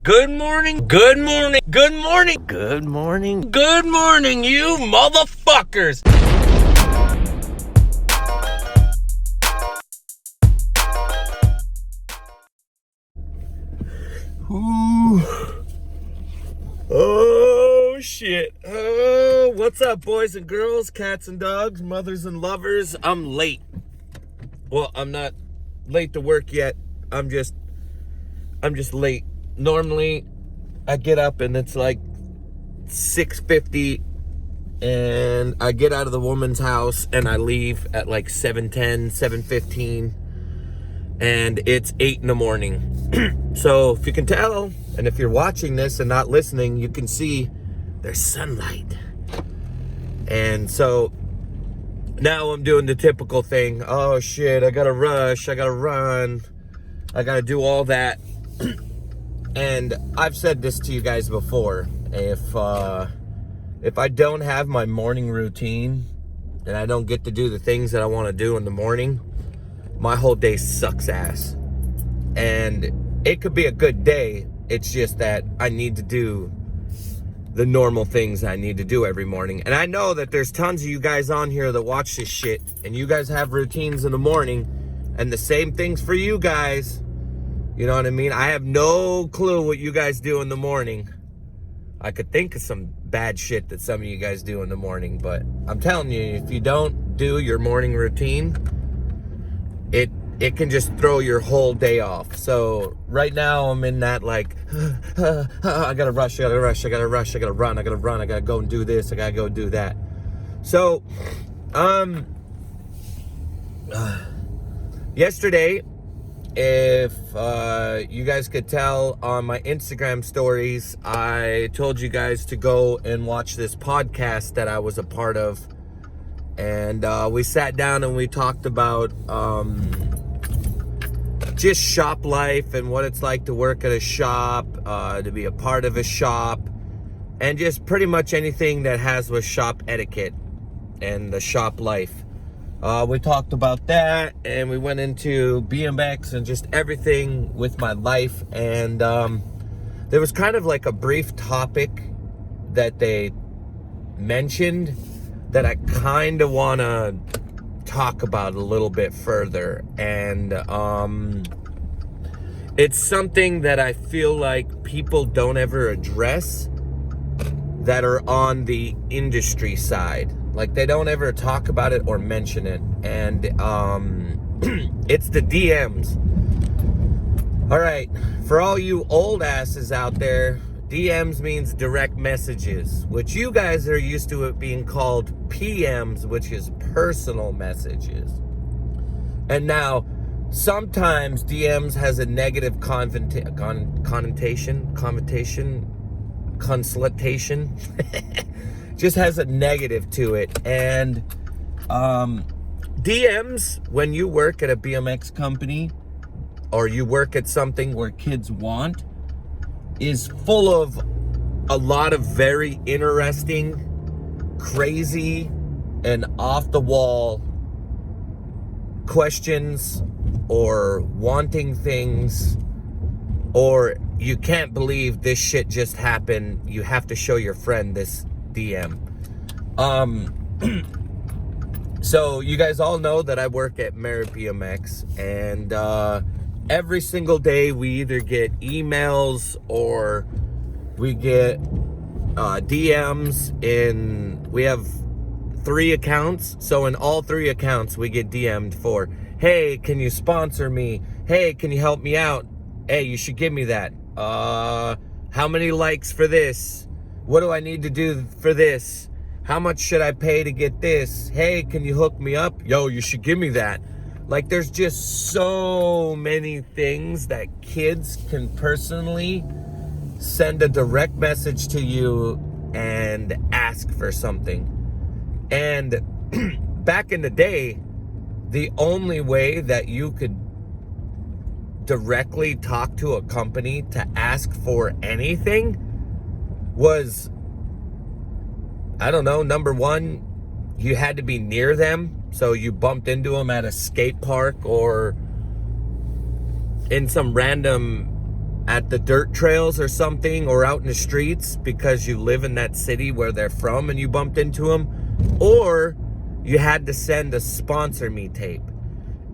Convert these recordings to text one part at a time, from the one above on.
Good morning, good morning, good morning, good morning, good morning, you motherfuckers! Ooh. Oh, shit. Oh, what's up, boys and girls, cats and dogs, mothers and lovers? I'm late. Well, I'm not late to work yet. I'm just late. Normally, I get up and it's like 6:50 and I get out of the woman's house and I leave at like 7:10, 7:15, and it's 8 in the morning. So if you can tell, and if you're watching this and not listening, you can see there's sunlight. And so now I'm doing the typical thing. Oh shit, I gotta rush, I gotta run, I gotta do all that. And I've said this to you guys before. If I don't have my morning routine and I don't get to do the things that I want to do in the morning, my whole day sucks ass. And it could be a good day. It's just that I need to do the normal things I need to do every morning. And I know that there's tons of you guys on here that watch this shit, and you guys have routines in the morning, and the same things for you guys. You know what I mean? I have no clue what you guys do in the morning. I could think of some bad shit that some of you guys do in the morning, but I'm telling you, if you don't do your morning routine, it can just throw your whole day off. So right now I'm in that like, I gotta rush, I gotta rush, I gotta rush, I gotta run, I gotta go and do this, I gotta go do that. So, yesterday, if you guys could tell on my Instagram stories, I told you guys to go and watch this podcast that I was a part of. And we sat down and we talked about just shop life and what it's like to work at a shop, to be a part of a shop, and just pretty much anything that has with shop etiquette and the shop life. We talked about that, and we went into BMX and just everything with my life. And there was kind of like a brief topic that they mentioned that I kind of want to talk about a little bit further. And it's something that I feel like people don't ever address that are on the industry side. Like, they don't ever talk about it or mention it. And it's the DMs. All right, for all you old asses out there, DMs means direct messages, which you guys are used to it being called PMs, which is personal messages. And now, sometimes DMs has a negative connotation, just has a negative to it. And DMs, when you work at a BMX company or you work at something where kids want, is full of a lot of very interesting, crazy, and off the wall questions or wanting things, or you can't believe this shit just happened, you have to show your friend this DM. So you guys all know that I work at Merit BMX, and every single day we either get emails or we get DMs. We have 3 accounts, so in all 3 accounts we get DM'd for, hey, can you sponsor me? Hey, can you help me out? Hey, you should give me that. How many likes for this? What do I need to do for this? How much should I pay to get this? Hey, can you hook me up? Yo, you should give me that. Like, there's just so many things that kids can personally send a direct message to you and ask for something. And back in the day, the only way that you could directly talk to a company to ask for anything was, I don't know, number one, you had to be near them. So you bumped into them at a skate park or in some random at the dirt trails or something, or out in the streets because you live in that city where they're from and you bumped into them, or you had to send a sponsor me tape.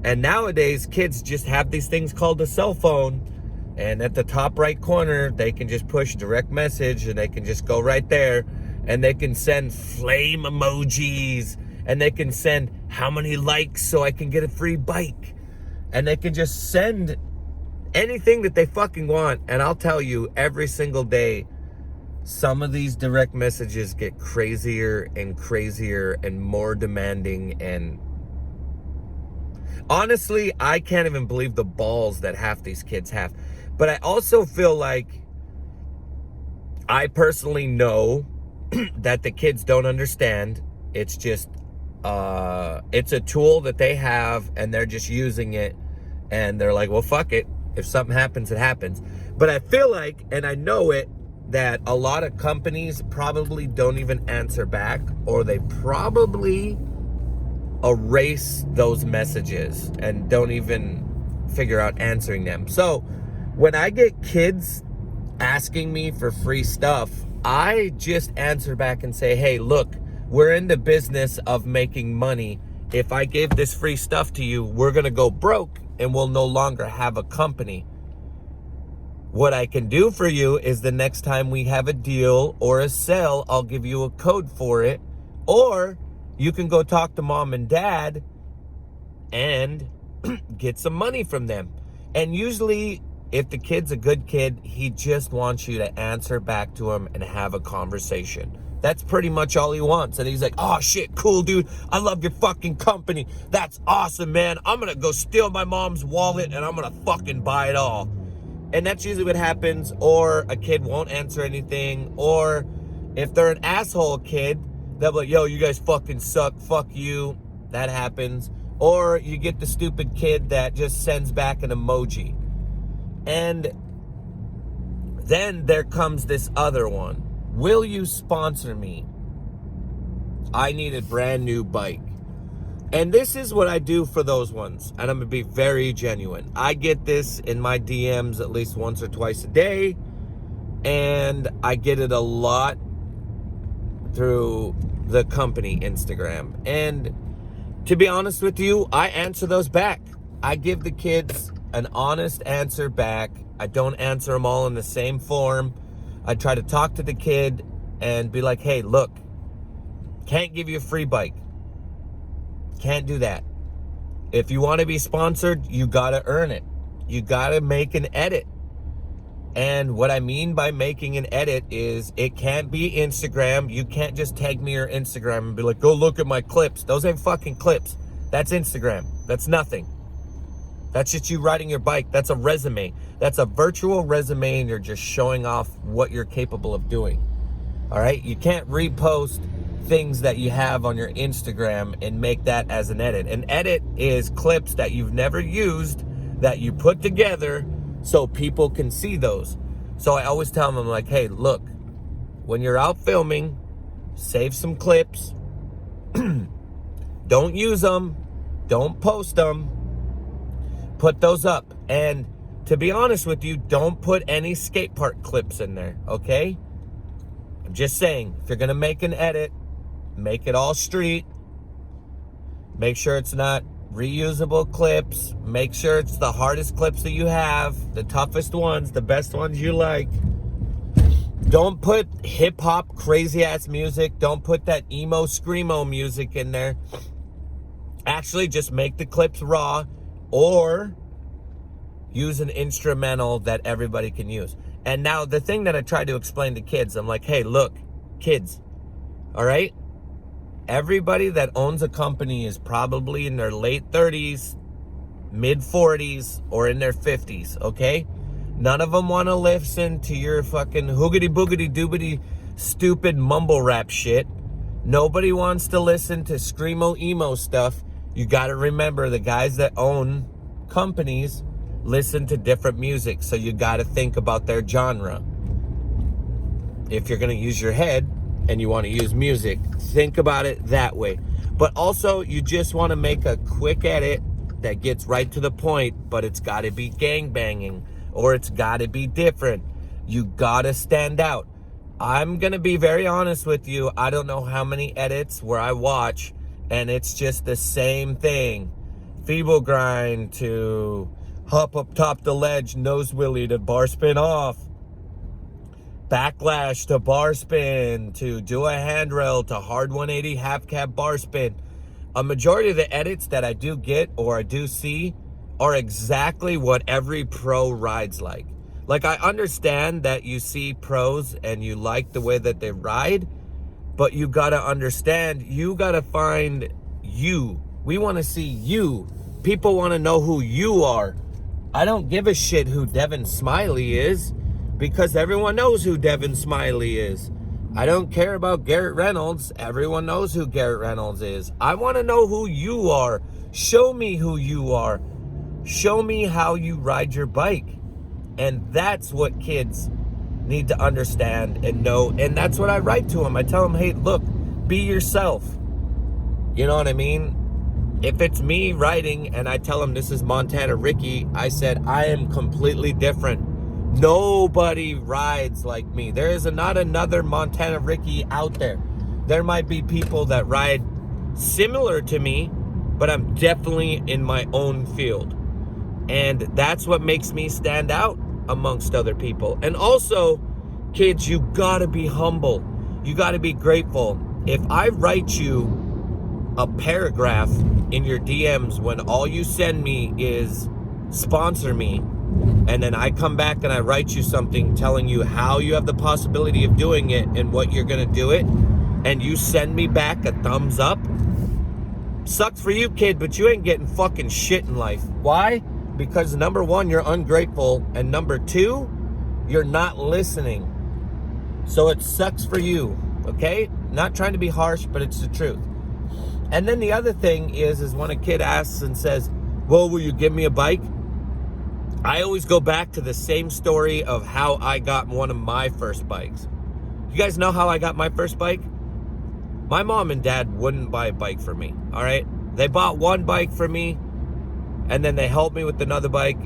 And nowadays, kids just have these things called a cell phone, and at the top right corner, they can just push direct message, and they can just go right there, and they can send flame emojis, and they can send how many likes so I can get a free bike, and they can just send anything that they fucking want. And I'll tell you, every single day, some of these direct messages get crazier and crazier and more demanding. And honestly, I can't even believe the balls that half these kids have. But I also feel like, I personally know that the kids don't understand. It's just, it's a tool that they have, and they're just using it. And they're like, well, fuck it. If something happens, it happens. But I feel like, and I know it, that a lot of companies probably don't even answer back, or they probably erase those messages and don't even figure out answering them. So when I get kids asking me for free stuff, I just answer back and say, hey, look, we're in the business of making money. If I give this free stuff to you, we're going to go broke and we'll no longer have a company. What I can do for you is, the next time we have a deal or a sale, I'll give you a code for it. Or you can go talk to mom and dad and get some money from them. And usually, if the kid's a good kid, he just wants you to answer back to him and have a conversation. That's pretty much all he wants. And he's like, oh shit, cool dude, I love your fucking company. That's awesome, man. I'm gonna go steal my mom's wallet and I'm gonna fucking buy it all. And that's usually what happens. Or a kid won't answer anything. Or if they're an asshole kid, they'll be like, yo, you guys fucking suck, fuck you. That happens. Or you get the stupid kid that just sends back an emoji. And then there comes this other one. Will you sponsor me? I need a brand new bike. And this is what I do for those ones. And I'm going to be very genuine. I get this in my DMs at least once or twice a day. And I get it a lot through the company Instagram. And to be honest with you, I answer those back. I give the kids an honest answer back. I don't answer them all in the same form. I try to talk to the kid and be like, hey, look, can't give you a free bike. Can't do that. If you want to be sponsored, you got to earn it. You got to make an edit. And what I mean by making an edit is, it can't be Instagram. You can't just tag me your Instagram and be like, go look at my clips. Those ain't fucking clips. That's Instagram. That's nothing. That's just you riding your bike. That's a resume. That's a virtual resume, and you're just showing off what you're capable of doing. All right? You can't repost things that you have on your Instagram and make that as an edit. An edit is clips that you've never used that you put together so people can see those. So I always tell them, I'm like, hey, look, when you're out filming, save some clips. Don't use them. Don't post them. Put those up. And to be honest with you, don't put any skate park clips in there, okay? I'm just saying, if you're going to make an edit, make it all street. Make sure it's not reusable clips. Make sure it's the hardest clips that you have, the toughest ones, the best ones you like. Don't put hip-hop crazy-ass music. Don't put that emo, screamo music in there. Actually, just make the clips raw, or use an instrumental that everybody can use. And now the thing that I try to explain to kids, I'm like, hey, look, kids, all right? Everybody that owns a company is probably in their late 30s, mid 40s, or in their 50s, okay? None of them want to listen to your fucking hoogity boogity doobity stupid mumble rap shit. Nobody wants to listen to screamo emo stuff. You got to remember, the guys that own companies listen to different music, so you got to think about their genre. If you're going to use your head and you want to use music, think about it that way. But also, you just want to make a quick edit that gets right to the point, but it's got to be gangbanging, or it's got to be different. You got to stand out. I'm going to be very honest with you. I don't know how many edits where I watch and it's just the same thing. Feeble grind to hop up top the ledge, nose wheelie to bar spin off. Backlash to bar spin to do a handrail to hard 180 half cab bar spin. A majority of the edits that I do get or I do see are exactly what every pro rides like. Like, I understand that you see pros and you like the way that they ride, but you gotta understand, you gotta find you. We wanna see you. People wanna know who you are. I don't give a shit who Devin Smiley is, because everyone knows who Devin Smiley is. I don't care about Garrett Reynolds. Everyone knows who Garrett Reynolds is. I wanna know who you are. Show me who you are. Show me how you ride your bike. And that's what kids need to understand and know. And that's what I write to them. I tell them, hey, look, be yourself. You know what I mean? If it's me riding and I tell them this is Montana Ricky, I said, I am completely different. Nobody rides like me. There is not another Montana Ricky out there. There might be people that ride similar to me, but I'm definitely in my own field. And that's what makes me stand out amongst other people. And also, kids, you gotta be humble. You gotta be grateful. If I write you a paragraph in your DMs when all you send me is sponsor me, and then I come back and I write you something telling you how you have the possibility of doing it and what you're gonna do it, and you send me back a thumbs up, sucks for you, kid, but you ain't getting fucking shit in life. Why? Because number one, you're ungrateful, and number two, you're not listening. So it sucks for you, okay? Not trying to be harsh, but it's the truth. And then the other thing is when a kid asks and says, well, will you give me a bike? I always go back to the same story of how I got one of my first bikes. You guys know how I got my first bike? My mom and dad wouldn't buy a bike for me, all right? They bought one bike for me, and then they helped me with another bike,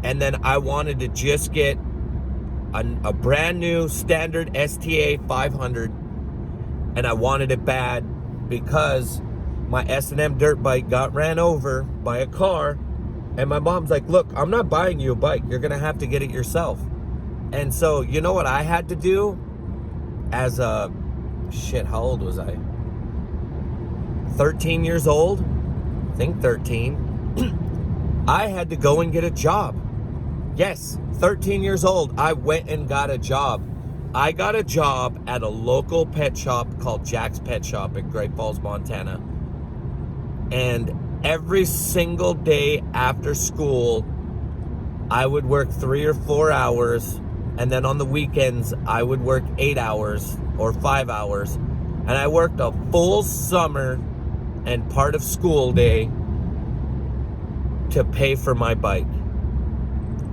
and then I wanted to just get a brand new standard STA 500, and I wanted it bad because my S&M dirt bike got ran over by a car, and my mom's like, look, I'm not buying you a bike. You're going to have to get it yourself. And so, you know what I had to do as a, how old was I? 13 years old? I think 13. I had to go and get a job. Yes, 13 years old, I went and got a job. I got a job at a local pet shop called Jack's Pet Shop in Great Falls, Montana. And every single day after school, I would work 3 or 4 hours. And then on the weekends, I would work 8 hours or 5 hours. And I worked a full summer and part of school day to pay for my bike.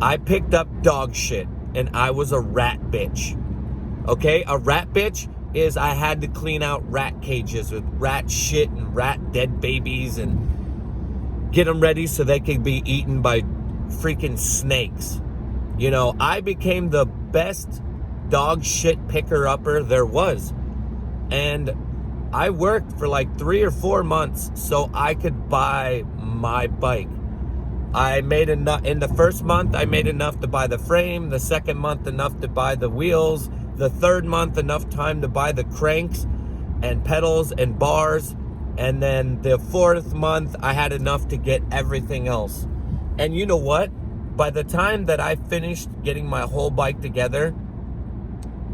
I picked up dog shit, and I was a rat bitch. Okay, a rat bitch is I had to clean out rat cages with rat shit and rat dead babies and get them ready so they could be eaten by freaking snakes. You know, I became the best dog shit picker-upper there was. And I worked for like 3 or 4 months so I could buy my bike. I made enough in the first month. I made enough to buy the frame. The second month, enough to buy the wheels. The third month, enough time to buy the cranks and pedals and bars. And then the fourth month, I had enough to get everything else. And you know what? By the time that I finished getting my whole bike together,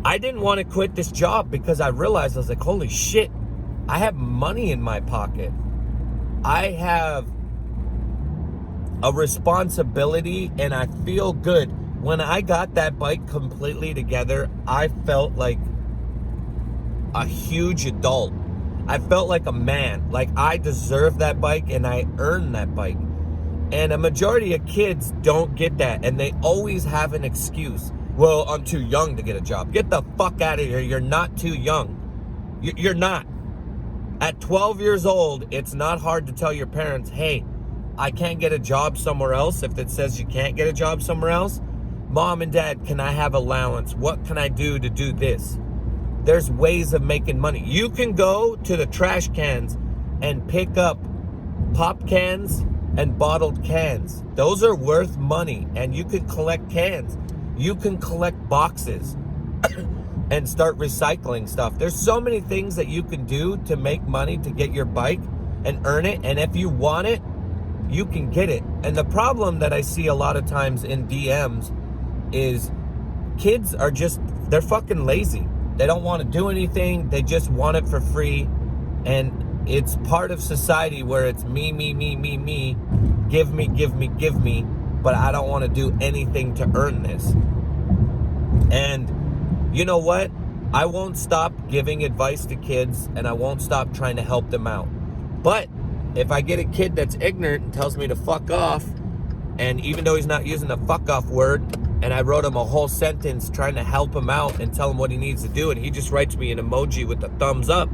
I didn't want to quit this job because I realized, I was like, holy shit, I have money in my pocket. I have a responsibility, and I feel good. When I got that bike completely together, I felt like a huge adult. I felt like a man. Like I deserved that bike and I earned that bike. And a majority of kids don't get that, and they always have an excuse. Well, I'm too young to get a job. Get the fuck out of here. You're not too young. You're not. At 12 years old, it's not hard to tell your parents, hey, I can't get a job somewhere else if it says you can't get a job somewhere else. Mom and Dad, can I have allowance? What can I do to do this? There's ways of making money. You can go to the trash cans and pick up pop cans and bottled cans. Those are worth money, and you can collect cans. You can collect boxes and start recycling stuff. There's so many things that you can do to make money to get your bike and earn it. And if you want it, you can get it. And the problem that I see a lot of times in DMs is kids are just, they're fucking lazy. They don't want to do anything. They just want it for free. And it's part of society where it's me, give me, but I don't want to do anything to earn this. And you know what? I won't stop giving advice to kids, and I won't stop trying to help them out. But if I get a kid that's ignorant and tells me to fuck off, and even though he's not using the fuck off word, and I wrote him a whole sentence trying to help him out and tell him what he needs to do, and he just writes me an emoji with a thumbs up,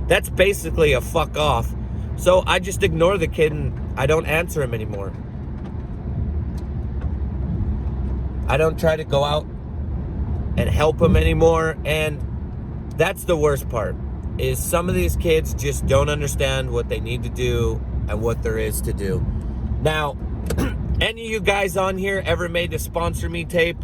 that's basically a fuck off. So I just ignore the kid and I don't answer him anymore. I don't try to go out and help him anymore. And that's the worst part, is some of these kids just don't understand what they need to do and what there is to do. Now, any of you guys on here ever made a sponsor me tape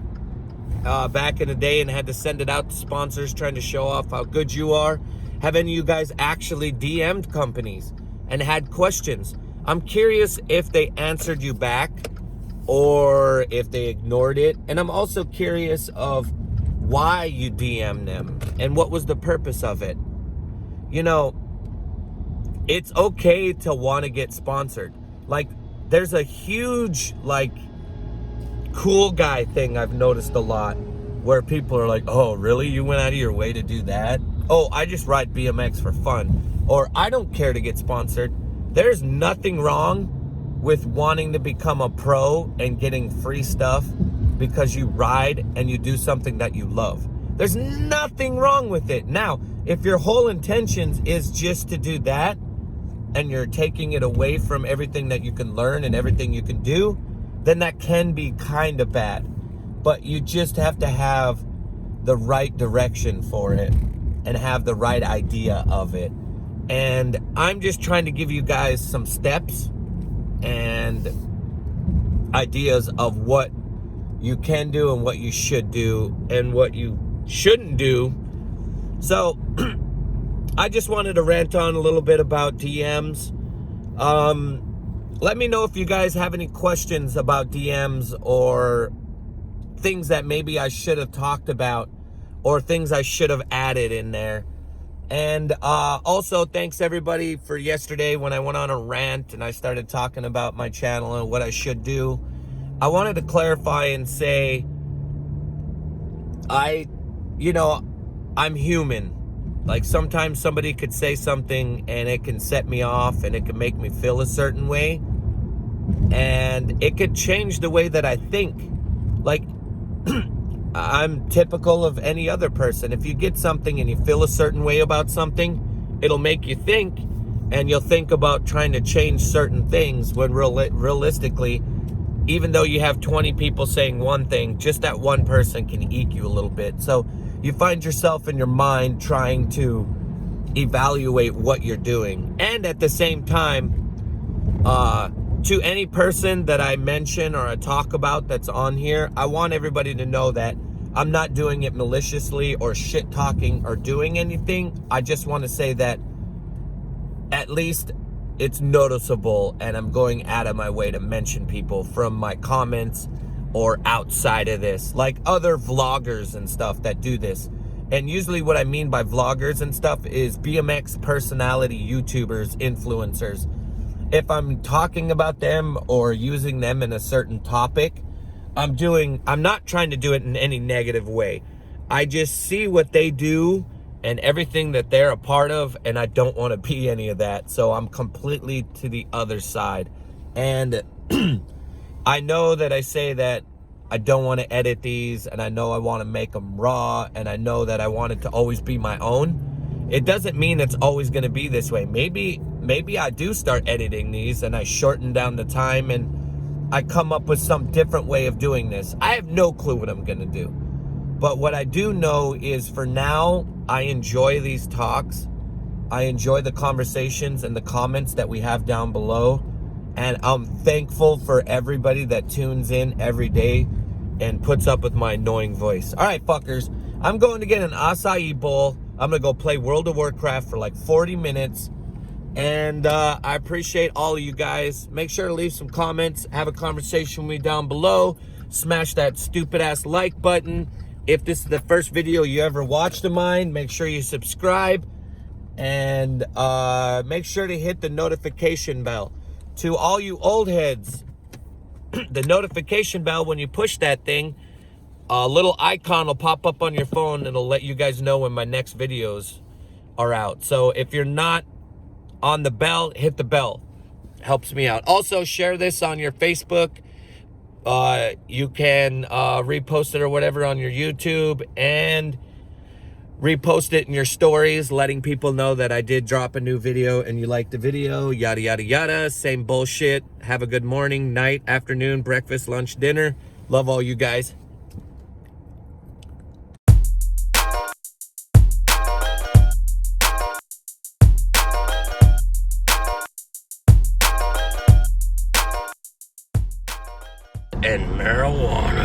back in the day and had to send it out to sponsors trying to show off how good you are? Have any of you guys actually DM'd companies and had questions? I'm curious if they answered you back or if they ignored it. And I'm also curious of why you DM'd them and what was the purpose of it. You know, it's okay to want to get sponsored. Like, there's a huge, like, cool guy thing I've noticed a lot where people are like, oh, really? You went out of your way to do that? Oh, I just ride BMX for fun. Or I don't care to get sponsored. There's nothing wrong with wanting to become a pro and getting free stuff because you ride and you do something that you love. There's nothing wrong with it. Now, if your whole intentions is just to do that and you're taking it away from everything that you can learn and everything you can do, then that can be kind of bad. But you just have to have the right direction for it and have the right idea of it. And I'm just trying to give you guys some steps and ideas of what you can do and what you should do and what you shouldn't do. So I just wanted to rant on a little bit about DMs. Let me know if you guys have any questions about DMs or things that maybe I should have talked about or things I should have added in there. And also, thanks everybody for yesterday when I went on a rant and I started talking about my channel and what I should do. I wanted to clarify and say, I'm human. Like, sometimes somebody could say something and it can set me off and it can make me feel a certain way. And it could change the way that I think. Like, I'm typical of any other person. If you get something and you feel a certain way about something, it'll make you think, and you'll think about trying to change certain things when realistically, even though you have 20 people saying one thing, just that one person can eke you a little bit. So you find yourself in your mind trying to evaluate what you're doing. And at the same time, to any person that I mention or I talk about that's on here, I want everybody to know that I'm not doing it maliciously or shit talking or doing anything. I just want to say that at least it's noticeable and I'm going out of my way to mention people from my comments or outside of this, like other vloggers and stuff that do this. And usually what I mean by vloggers and stuff is BMX personality, YouTubers, influencers. If I'm talking about them or using them in a certain topic, I'm not trying to do it in any negative way. I just see what they do and everything that they're a part of, and I don't want to be any of that. So I'm completely to the other side. And I know that I say that I don't want to edit these, and I know I want to make them raw, and I know that I want it to always be my own. It doesn't mean it's always going to be this way. Maybe I do start editing these and I shorten down the time and I come up with some different way of doing this. I have no clue what I'm going to do. But what I do know is for now, I enjoy these talks. I enjoy the conversations and the comments that we have down below. And I'm thankful for everybody that tunes in every day and puts up with my annoying voice. All right, fuckers. I'm going to get an acai bowl. I'm going to go play World of Warcraft for like 40 minutes. And I appreciate all of you guys. Make sure to leave some comments. Have a conversation with me down below. Smash that stupid ass like button. If this is the first video you ever watched of mine, make sure you subscribe. And make sure to hit the notification bell. To all you old heads, the notification bell, when you push that thing, a little icon will pop up on your phone and it'll let you guys know when my next videos are out. So if you're not on the bell, hit the bell. Helps me out. Also, share this on your Facebook. You can repost it or whatever on your YouTube and repost it in your stories, letting people know that I did drop a new video and you liked the video, yada, yada, yada. Same bullshit. Have a good morning, night, afternoon, breakfast, lunch, dinner. Love all you guys. And marijuana.